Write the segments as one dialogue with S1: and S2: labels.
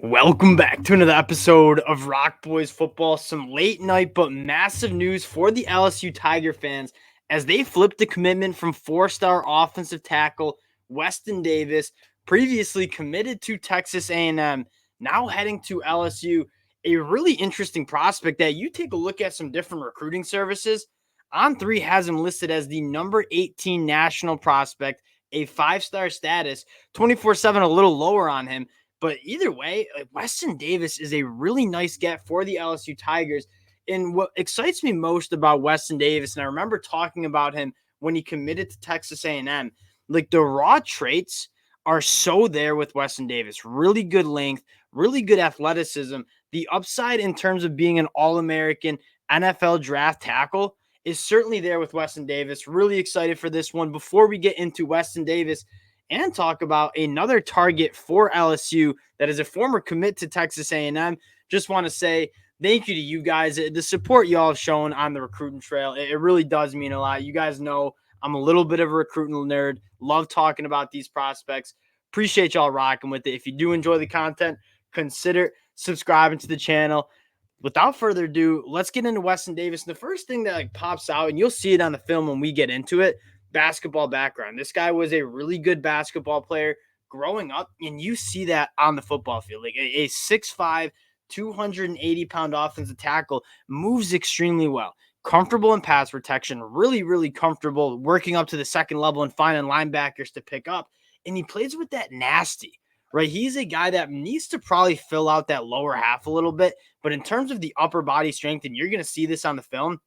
S1: Welcome back to another episode of Rock Boys Football. Some late night but massive news for the LSU Tiger fans as they flipped the commitment from four-star offensive tackle Weston Davis, previously committed to Texas A&M, now heading to LSU. A really interesting prospect that you take a look at some different recruiting services. On3 has him listed as the number 18 national prospect, a five-star status, 24/7 a little lower on him. But either way, Weston Davis is a really nice get for the LSU Tigers. And what excites me most about Weston Davis, and I remember talking about him when he committed to Texas A&M, like the raw traits are so there with Weston Davis. Really good length, really good athleticism. The upside in terms of being an All-American NFL draft tackle is certainly there with Weston Davis. Really excited for this one. Before we get into Weston Davis, and talk about another target for LSU that is a former commit to Texas A&M. Just want to say thank you to you guys. The support y'all have shown on the recruiting trail, it really does mean a lot. You guys know I'm a little bit of a recruiting nerd. Love talking about these prospects. Appreciate y'all rocking with it. If you do enjoy the content, consider subscribing to the channel. Without further ado, let's get into Weston Davis. The first thing that pops out, and you'll see it on the film when we get into it, basketball background. This guy was a really good basketball player growing up, and you see that on the football field. Like a 6'5", 280-pound offensive tackle moves extremely well. Comfortable in pass protection, really, really comfortable working up to the second level and finding linebackers to pick up. And he plays with that nasty, right? He's a guy that needs to probably fill out that lower half a little bit. But in terms of the upper body strength, and you're going to see this on the film,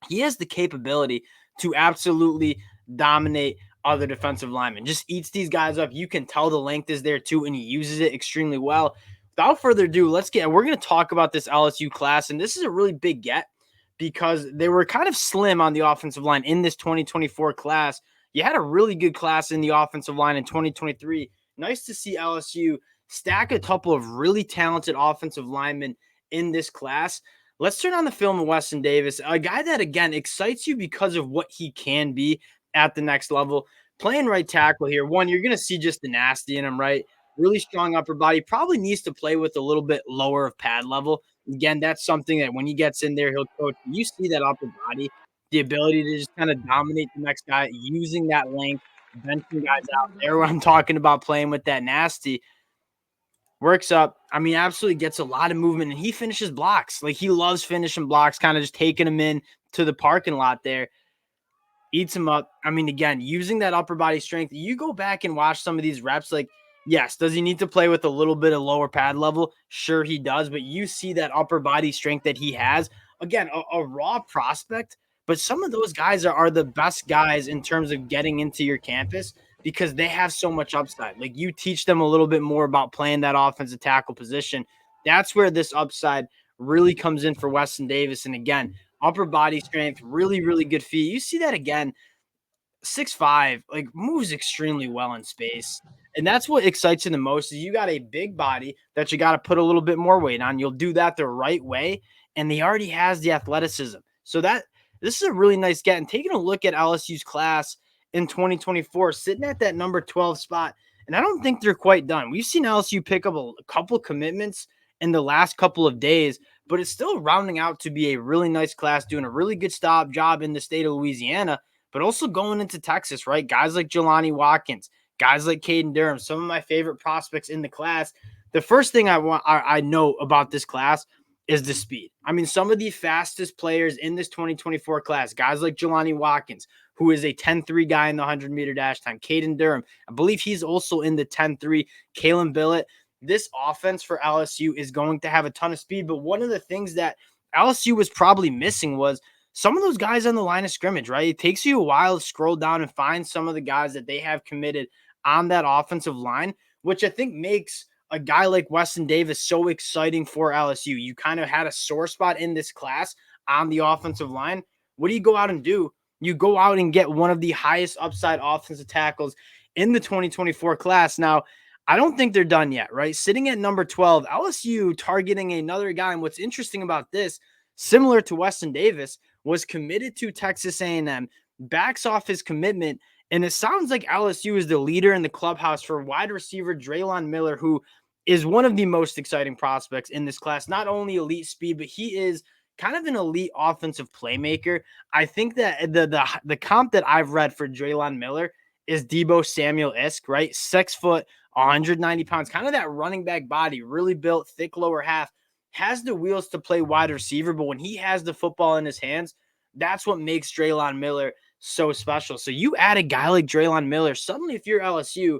S1: he has the capability to absolutely dominate other defensive linemen. Just eats these guys up. You can tell the length is there too, and he uses it extremely well. Without further ado, we're going to talk about this LSU class, and this is a really big get because they were kind of slim on the offensive line in this 2024 class. You had a really good class in the offensive line in 2023. Nice to see LSU stack a couple of really talented offensive linemen in this class. Let's turn on the film of Weston Davis, a guy that, again, excites you because of what he can be at the next level. Playing right tackle here, one, you're going to see just the nasty in him, right? Really strong upper body. Probably needs to play with a little bit lower of pad level. Again, that's something that when he gets in there, he'll coach. You see that upper body, the ability to just kind of dominate the next guy, using that length, benching guys out there. When I'm talking about playing with that nasty, works up. I mean, absolutely gets a lot of movement, and he finishes blocks. Like, he loves finishing blocks, kind of just taking them in to the parking lot there. Eats him up. I mean, again, using that upper body strength. You go back and watch some of these reps. Like, yes, does he need to play with a little bit of lower pad level? Sure, he does. But you see that upper body strength that he has. Again, a raw prospect. But some of those guys are the best guys in terms of getting into your campus because they have so much upside. Like, you teach them a little bit more about playing that offensive tackle position. That's where this upside really comes in for Weston Davis. And again, upper body strength, really, really good feet. You see that again, 6'5", like, moves extremely well in space. And that's what excites you the most is you got a big body that you got to put a little bit more weight on. You'll do that the right way. And he already has the athleticism. So this is a really nice get. And taking a look at LSU's class in 2024, sitting at that number 12 spot. And I don't think they're quite done. We've seen LSU pick up a couple commitments in the last couple of days, but it's still rounding out to be a really nice class, doing a really good job in the state of Louisiana, but also going into Texas, right? Guys like Jelani Watkins, guys like Caden Durham, some of my favorite prospects in the class. The first thing I know about this class is the speed. I mean, some of the fastest players in this 2024 class, guys like Jelani Watkins, who is a 10-3 guy in the 100-meter dash time. Caden Durham, I believe he's also in the 10-3. Kalen Billett. This offense for LSU is going to have a ton of speed, but one of the things that LSU was probably missing was some of those guys on the line of scrimmage, right? It takes you a while to scroll down and find some of the guys that they have committed on that offensive line, which I think makes a guy like Weston Davis so exciting for LSU. You kind of had a sore spot in this class on the offensive line. What do you go out and do? You go out and get one of the highest upside offensive tackles in the 2024 class. Now, I don't think they're done yet, right? Sitting at number 12, LSU targeting another guy. And what's interesting about this, similar to Weston Davis, was committed to Texas A&M, backs off his commitment, and it sounds like LSU is the leader in the clubhouse for wide receiver Draylon Miller, who is one of the most exciting prospects in this class. Not only elite speed, but he is kind of an elite offensive playmaker. I think that the comp that I've read for Draylon Miller is Debo Samuel-esque, right? 6 foot, 190 pounds, kind of that running back body, really built, thick lower half, has the wheels to play wide receiver, but when he has the football in his hands, that's what makes Draylon Miller so special. So you add a guy like Draylon Miller, suddenly if you're LSU,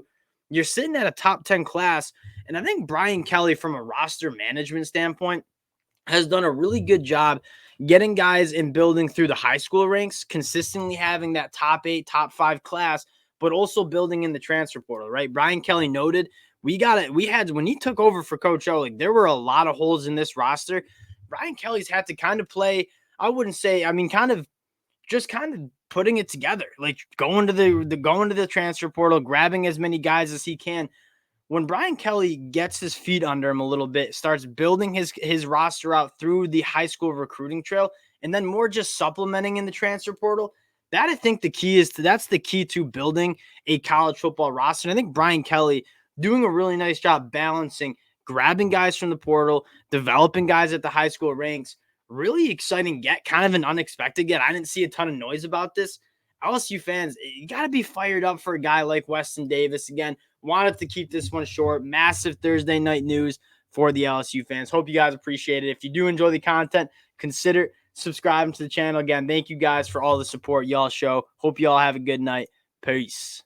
S1: you're sitting at a top 10 class. And I think Brian Kelly, from a roster management standpoint, has done a really good job getting guys in building through the high school ranks, consistently having that top 8, top 5 class, but also building in the transfer portal, right? Brian Kelly noted when he took over for Coach O, like there were a lot of holes in this roster. Brian Kelly's had to kind of play, I wouldn't say, I mean, kind of putting it together, like going to the transfer portal, grabbing as many guys as he can. When Brian Kelly gets his feet under him a little bit, starts building his roster out through the high school recruiting trail, and then more just supplementing in the transfer portal, that I think that's the key to building a college football roster. And I think Brian Kelly doing a really nice job balancing, grabbing guys from the portal, developing guys at the high school ranks. Really exciting get, kind of an unexpected get. I didn't see a ton of noise about this. LSU fans, you got to be fired up for a guy like Weston Davis. Again, wanted to keep this one short. Massive Thursday night news for the LSU fans. Hope you guys appreciate it. If you do enjoy the content, consider subscribing to the channel. Again, thank you guys for all the support y'all show. Hope you all have a good night. Peace.